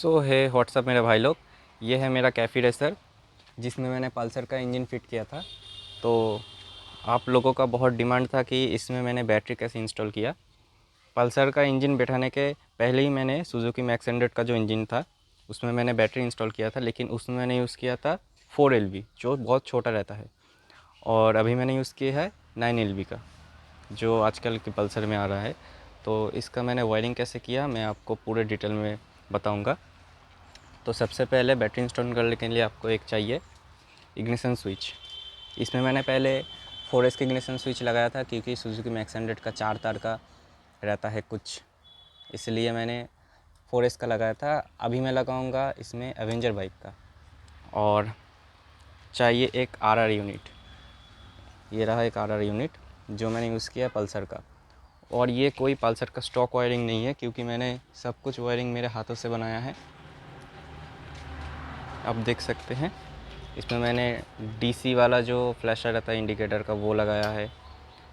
सो है व्हाट्सअप मेरे भाई लोग, ये है मेरा कैफ़ी रेसर जिसमें मैंने पल्सर का इंजन फ़िट किया था। तो आप लोगों का बहुत डिमांड था कि इसमें मैंने बैटरी कैसे इंस्टॉल किया। पल्सर का इंजन बैठाने के पहले ही मैंने सुजुकी मैक्स 100 का जो इंजन था उसमें मैंने बैटरी इंस्टॉल किया था, लेकिन उसमें मैंने यूज़ किया था 4 LV जो बहुत छोटा रहता है। और अभी मैंने यूज़ किया है 9 LV का जो आजकल के पल्सर में आ रहा है। तो इसका मैंने वायरिंग कैसे किया मैं आपको पूरे डिटेल में बताऊंगा। तो सबसे पहले बैटरी इंस्टॉल करने के लिए आपको एक चाहिए इग्निशन स्विच। इसमें मैंने पहले 4S की इग्निशन स्विच लगाया था क्योंकि सुजुकी मैक्स 100 का 4 तार का रहता है कुछ, इसलिए मैंने 4S का लगाया था। अभी मैं लगाऊंगा इसमें एवेंजर बाइक का। और चाहिए एक RR यूनिट, ये रहा एक RR यूनिट जो मैंने यूज़ किया है पल्सर का। और ये कोई पल्सर का स्टॉक वायरिंग नहीं है क्योंकि मैंने सब कुछ वायरिंग मेरे हाथों से बनाया है। आप देख सकते हैं इसमें मैंने DC वाला जो फ्लैशर रहता है इंडिकेटर का वो लगाया है।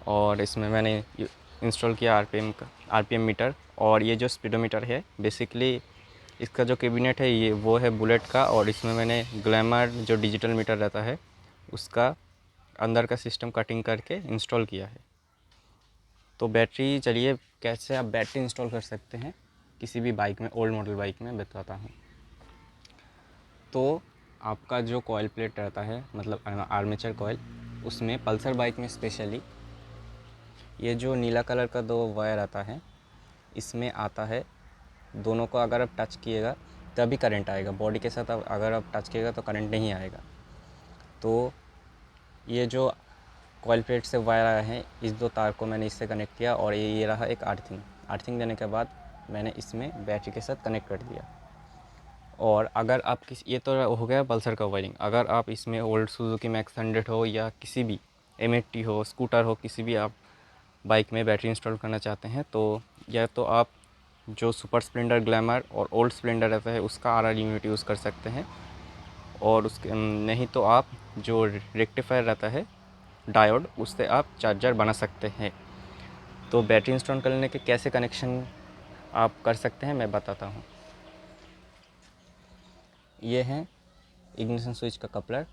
और इसमें मैंने इंस्टॉल किया RPM मीटर। और ये जो स्पीडोमीटर है बेसिकली इसका जो कैबिनेट है ये वो है बुलेट का, और इसमें मैंने ग्लैमर जो डिजिटल मीटर रहता है उसका अंदर का सिस्टम कटिंग करके इंस्टॉल किया है। तो बैटरी, चलिए कैसे आप बैटरी इंस्टॉल कर सकते हैं किसी भी बाइक में, ओल्ड मॉडल बाइक में बताता हूँ। तो आपका जो कॉइल प्लेट रहता है मतलब आर्मेचर कॉइल, उसमें पल्सर बाइक में स्पेशली ये जो नीला कलर का 2 वायर आता है इसमें आता है। दोनों को अगर आप टच किएगा तभी करंट आएगा, बॉडी के साथ अगर आप टच किएगा तो करंट नहीं आएगा। तो ये जो कॉइल प्लेट से वायर आया है इस 2 तार को मैंने इससे कनेक्ट किया और ये रहा एक अर्थिंग देने के बाद मैंने इसमें बैटरी के साथ कनेक्ट कर दिया। और अगर आप ये तो हो गया पल्सर का वायरिंग। अगर आप इसमें ओल्ड सुजुकी मैक्स 100 हो या किसी भी M80 हो, स्कूटर हो, किसी भी आप बाइक में बैटरी इंस्टॉल करना चाहते हैं तो या तो आप जो सुपर स्प्लेंडर, ग्लैमर और ओल्ड स्प्लेंडर रहता है उसका RR यूनिट यूज़ कर सकते हैं। और उसके नहीं तो आप जो रेक्टिफायर रहता है डायोड, उससे आप चार्जर बना सकते हैं। तो बैटरी इंस्टॉल करने के कैसे कनेक्शन आप कर सकते हैं मैं बताता हूँ। ये है इग्निशन स्विच का कपलर।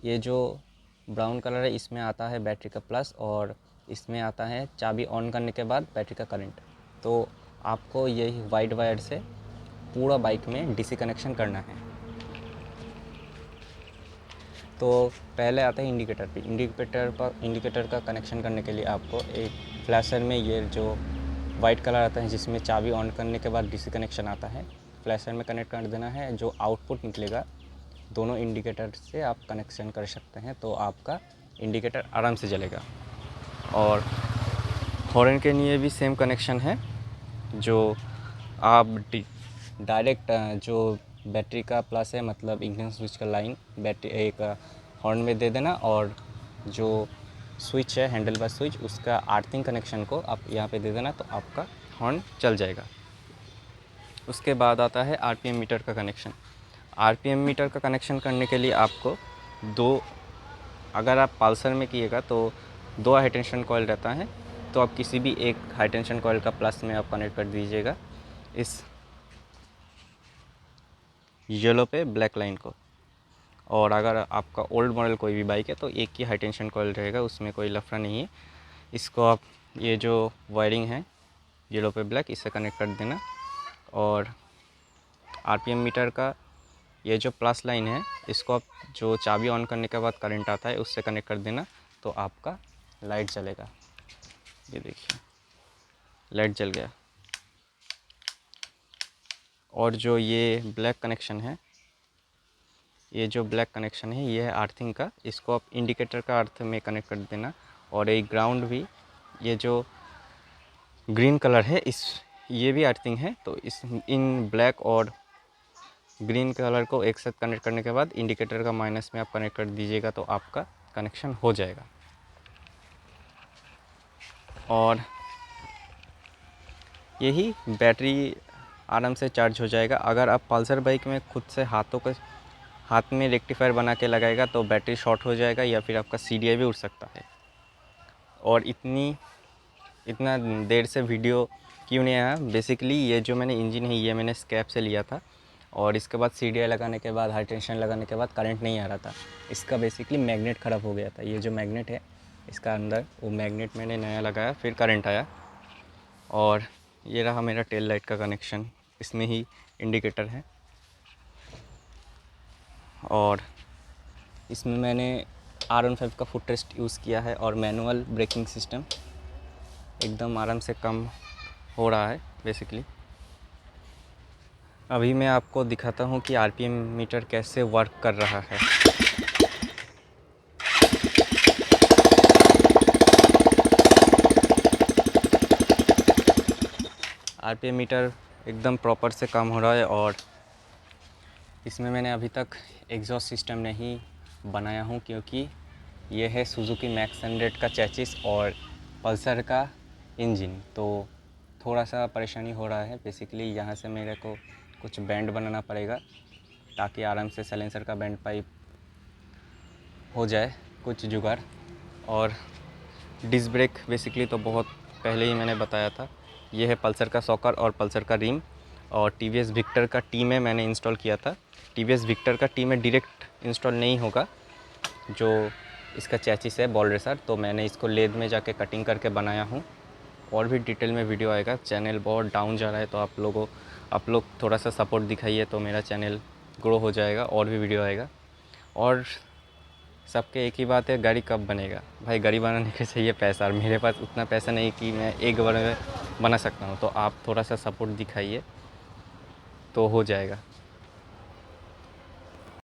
ये जो ब्राउन कलर है इसमें आता है बैटरी का प्लस, और इसमें आता है चाबी ऑन करने के बाद बैटरी का करंट। तो आपको यही वाइट वायर से पूरा बाइक में DC कनेक्शन करना है। तो पहले आता है इंडिकेटर पे। इंडिकेटर का कनेक्शन करने के लिए आपको एक फ्लैशर में ये जो वाइट कलर आता है जिसमें चाबी ऑन करने के बाद DC कनेक्शन आता है, फ्लैशर में कनेक्ट कर देना है। जो आउटपुट निकलेगा दोनों इंडिकेटर से आप कनेक्शन कर सकते हैं, तो आपका इंडिकेटर आराम से जलेगा। और हॉर्न के लिए भी सेम कनेक्शन है। जो आप डायरेक्ट जो बैटरी का प्लस है मतलब इग्निशन स्विच का लाइन बैटरी एक हॉर्न में दे देना, और जो स्विच है हैंडल बार स्विच उसका अर्थिंग कनेक्शन को आप यहाँ पे दे देना, तो आपका हॉर्न चल जाएगा। उसके बाद आता है RPM मीटर का कनेक्शन। RPM मीटर का कनेक्शन करने के लिए आपको अगर आप पल्सर में किएगा तो 2 हाई टेंशन कॉइल रहता है, तो आप किसी भी एक हाई टेंशन कॉइल का प्लस में आप कनेक्ट कर दीजिएगा इस येलो पे ब्लैक लाइन को। और अगर आपका ओल्ड मॉडल कोई भी बाइक है तो एक ही हाई टेंशन कॉइल रहेगा, उसमें कोई लफड़ा नहीं है। इसको आप ये जो वायरिंग है येलो पे ब्लैक, इससे कनेक्ट कर देना। और RPM मीटर का ये जो प्लस लाइन है इसको आप जो चाबी ऑन करने के बाद करंट आता है उससे कनेक्ट कर देना, तो आपका लाइट जलेगा। ये देखिए लाइट जल गया। और जो ये ब्लैक कनेक्शन है, ये जो ब्लैक कनेक्शन है ये है अर्थिंग का, इसको आप इंडिकेटर का अर्थ में कनेक्ट कर देना। और एक ग्राउंड भी, ये जो ग्रीन कलर है ये भी अर्थिंग है। तो इन ब्लैक और ग्रीन कलर को एक साथ कनेक्ट करने के बाद इंडिकेटर का माइनस में आप कनेक्ट कर दीजिएगा, तो आपका कनेक्शन हो जाएगा। और यही बैटरी आराम से चार्ज हो जाएगा। अगर आप पल्सर बाइक में खुद से हाथ में रेक्टिफायर बना के लगाएगा तो बैटरी शॉर्ट हो जाएगा या फिर आपका CDI भी उड़ सकता है। और इतना देर से वीडियो क्यों नहीं आया? बेसिकली ये जो मैंने इंजन है ये मैंने स्क्रैप से लिया था, और इसके बाद CDI लगाने के बाद, हाई टेंशन लगाने के बाद करंट नहीं आ रहा था। इसका बेसिकली मैग्नेट ख़राब हो गया था। ये जो मैग्नेट है इसका अंदर, वो मैग्नेट मैंने नया लगाया, फिर करंट आया। और ये रहा मेरा टेल लाइट का कनेक्शन, इसमें ही इंडिकेटर है। और इसमें मैंने R15 का फुट रेस्ट यूज़ किया है, और मैनुअल ब्रेकिंग सिस्टम एकदम आराम से कम हो रहा है बेसिकली। अभी मैं आपको दिखाता हूँ कि RPM मीटर कैसे वर्क कर रहा है। RPM मीटर एकदम प्रॉपर से काम हो रहा है। और इसमें मैंने अभी तक एग्जॉस्ट सिस्टम नहीं बनाया हूँ, क्योंकि ये है सुजुकी मैक्स 100 का चैसिस और पल्सर का इंजन, तो थोड़ा सा परेशानी हो रहा है। बेसिकली यहाँ से मेरे को कुछ बैंड बनाना पड़ेगा, ताकि आराम से साइलेंसर का बैंड पाइप हो जाए कुछ जुगाड़। और डिस्क ब्रेक बेसिकली तो बहुत पहले ही मैंने बताया था। ये है पल्सर का सॉकर और पल्सर का रिम, और TVS विक्टर का टी में मैंने इंस्टॉल किया था। TVS विक्टर का टी में डायरेक्ट इंस्टॉल नहीं होगा, जो इसका चैसिस है बॉल रेसर, तो मैंने इसको लेद में जाके कटिंग करके बनाया हूँ। और भी डिटेल में वीडियो आएगा। चैनल बहुत डाउन जा रहा है, तो आप लोग थोड़ा सा सपोर्ट दिखाइए, तो मेरा चैनल ग्रो हो जाएगा, और भी वीडियो आएगा। और सबके एक ही बात है, गाड़ी कब बनेगा? भाई गाड़ी बनाने के चाहिए पैसा, और मेरे पास उतना पैसा नहीं कि मैं एक बार में बना सकता हूँ। तो आप थोड़ा सा सपोर्ट दिखाइए तो हो जाएगा।